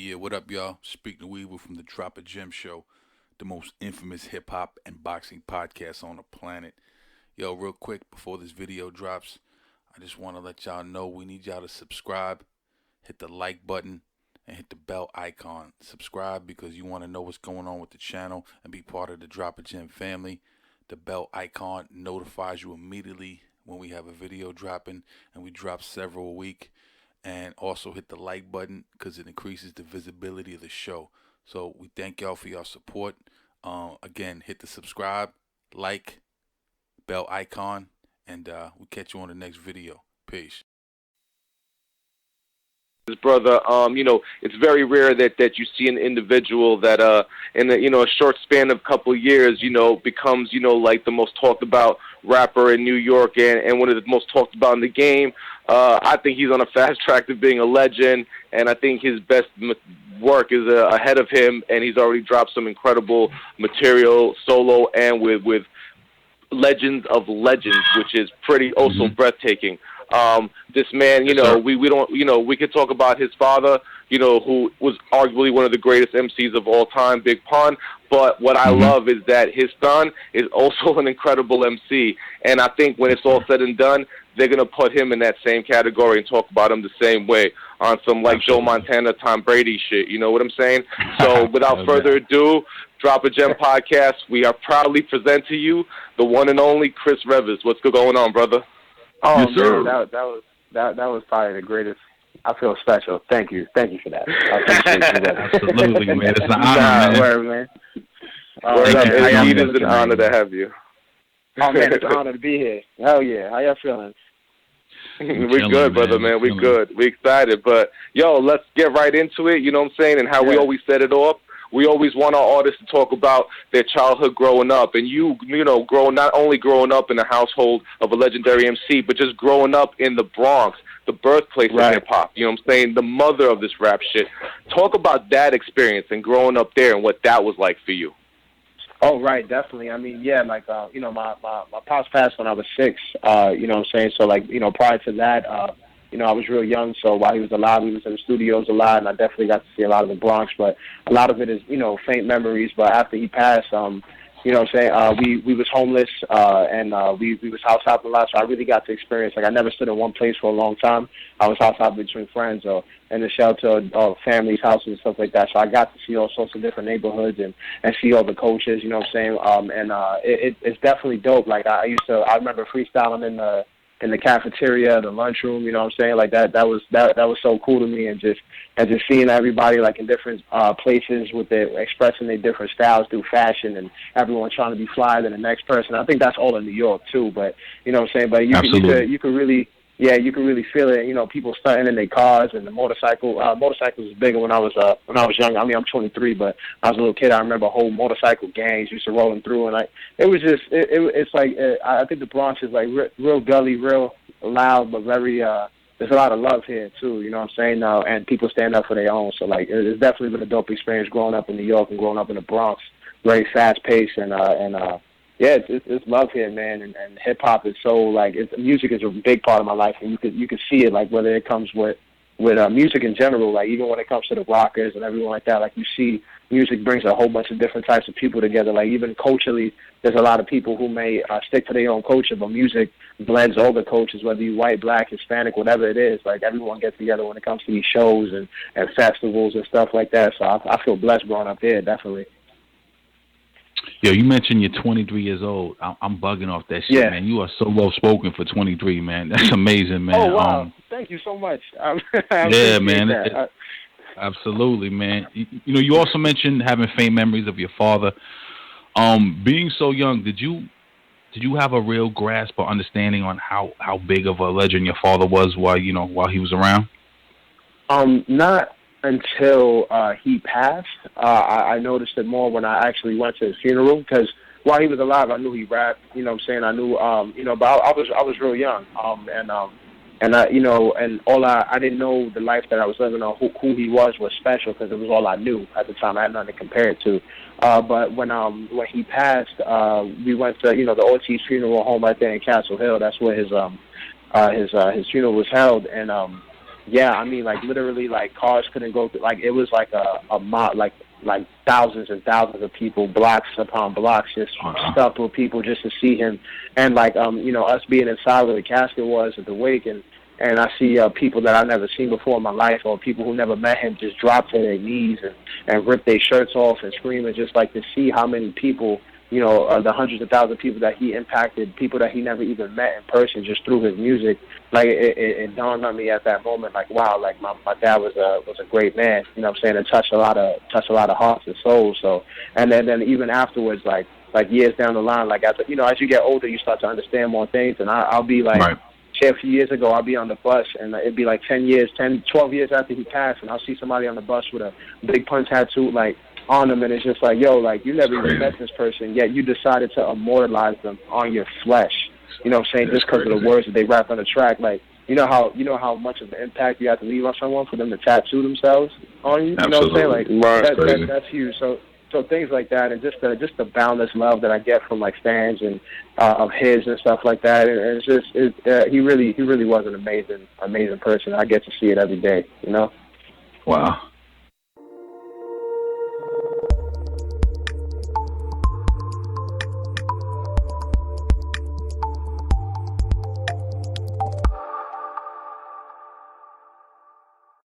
Yeah, what up, y'all? Speaking to Weaver from the Drop a Gem Show, the most infamous hip hop and boxing podcast on the planet. Yo, real quick, before this video drops, I just want to let y'all know we need y'all to subscribe, hit the like button, and hit the bell icon. Subscribe because you want to know what's going on with the channel and be part of the Drop a Gem family. The bell icon notifies you immediately when we have a video dropping, and we drop several a week. And also hit the like button because it increases the visibility of the show. So we thank y'all for your support. Again, hit the subscribe, like, bell icon, and we'll catch you on the next video. Peace. His brother. It's very rare that you see an individual that in a short span of a couple of years, becomes like the most talked about rapper in New York and one of the most talked about in the game. I think he's on a fast track to being a legend, and I think his best work is ahead of him, and he's already dropped some incredible material solo and with legends of legends, which is pretty also breathtaking. This man, we could talk about his father, who was arguably one of the greatest MCs of all time, Big Pun. But what I love is that his son is also an incredible MC, and I think when it's all said and done, they're gonna put him in that same category and talk about him the same way on some like Joe Montana, Tom Brady shit. You know what I'm saying? So without further ado, Drop a Gem podcast. We are proudly present to you the one and only Chris Revers. What's going on, brother? Oh, yes, man, that was probably the greatest. I feel special. Thank you for that. I appreciate you. Absolutely, man. It's an honor, man. Word, man. Indeed, it's an honor to have you. Oh man, it's an honor to be here. Hell yeah. How y'all feeling? We good, brother, man. We good. We excited. But yo, let's get right into it. You know what I'm saying? And how we always set it off. We always want our artists to talk about their childhood growing up, and not only growing up in a household of a legendary MC, but just growing up in the Bronx, the birthplace of hip hop. You know what I'm saying? The mother of this rap shit. Talk about that experience and growing up there and what that was like for you. Oh, right, definitely. I mean, yeah, like, my pops passed when I was 6, you know what I'm saying? So, like, prior to that, I was real young, so while he was alive, he was in the studios a lot, and I definitely got to see a lot of the Bronx, but a lot of it is, faint memories, but after he passed, you know what I'm saying, we was homeless, and we was house hopping a lot, so I really got to experience, like, I never stood in one place for a long time. I was house hopping between friends or in the shelter of families' houses and stuff like that, so I got to see all sorts of different neighborhoods and see all the cultures, you know what I'm saying, it's definitely dope. Like, I remember freestyling in the cafeteria, the lunchroom, you know what I'm saying? Like that was so cool to me, and just seeing everybody like in different places with their expressing their different styles through fashion, and everyone trying to be flyer than the next person. I think that's all in New York too, but you know what I'm saying? But you could really feel it, people stunting in their cars and the motorcycles was bigger when I was young. I mean, I'm 23, but when I was a little kid, I remember whole motorcycle gangs used to rolling through, and like it was just it's like I think the Bronx is like real gully, real loud, but very there's a lot of love here too, you know what I'm saying? Now, and people stand up for their own. So like it's definitely been a dope experience growing up in New York and growing up in the Bronx. Very fast paced and yeah, it's love here, man, and hip hop is so like music is a big part of my life, and you could see it like whether it comes with music in general, like even when it comes to the rockers and everyone like that, like you see music brings a whole bunch of different types of people together. Like even culturally, there's a lot of people who may stick to their own culture, but music blends all the cultures, whether you're white, black, Hispanic, whatever it is. Like everyone gets together when it comes to these shows and festivals and stuff like that. So I feel blessed growing up there, definitely. Yo, you mentioned you're 23 years old. I'm bugging off that shit, man. You are so well spoken for 23, man. That's amazing, man. Oh wow, thank you so much. Yeah, man. Absolutely, man. You also mentioned having faint memories of your father. Being so young, did you have a real grasp or understanding on how big of a legend your father was while he was around? Not until he passed. I noticed it more when I actually went to his funeral, because while he was alive, I knew he rapped. You know what I'm saying? I knew, but I was real young. And I didn't know the life that I was living or who he was special, because it was all I knew at the time. I had nothing to compare it to. But when he passed, we went to the Ortiz funeral home right there in Castle Hill. That's where his funeral was held, and Yeah, I mean, like literally, like cars couldn't go through. Like it was like a mob, like thousands and thousands of people, blocks upon blocks, just stuffed with people just to see him. And like you know, us being inside where the casket was at the wake, and I see people that I've never seen before in my life, or people who never met him, just drop to their knees and rip their shirts off and scream, and just like to see how many people, you know, the hundreds of thousands of people that he impacted, people that he never even met in person, just through his music. Like it dawned on me at that moment, like wow, like my dad was a great man, you know what I'm saying, and touched a lot of hearts and souls. So and then even afterwards, like years down the line, like as you know, as you get older, you start to understand more things, and I'll be like. Right. Say a few years ago, I'll be on the bus, and it'd be like 12 years after he passed, and I'll see somebody on the bus with a big pun tattoo, like, on them, and it's just like, yo, like, you never even met this person, yet you decided to immortalize them on your flesh, you know what I'm saying, just because of the words that they rap on the track. Like, you know how much of an impact you have to leave on someone for them to tattoo themselves on you, you know what I'm saying? Like, that's huge. So things like that, and just the boundless love that I get from like fans and of his and stuff like that, and it's just he really was an amazing person. I get to see it every day, you know. Wow,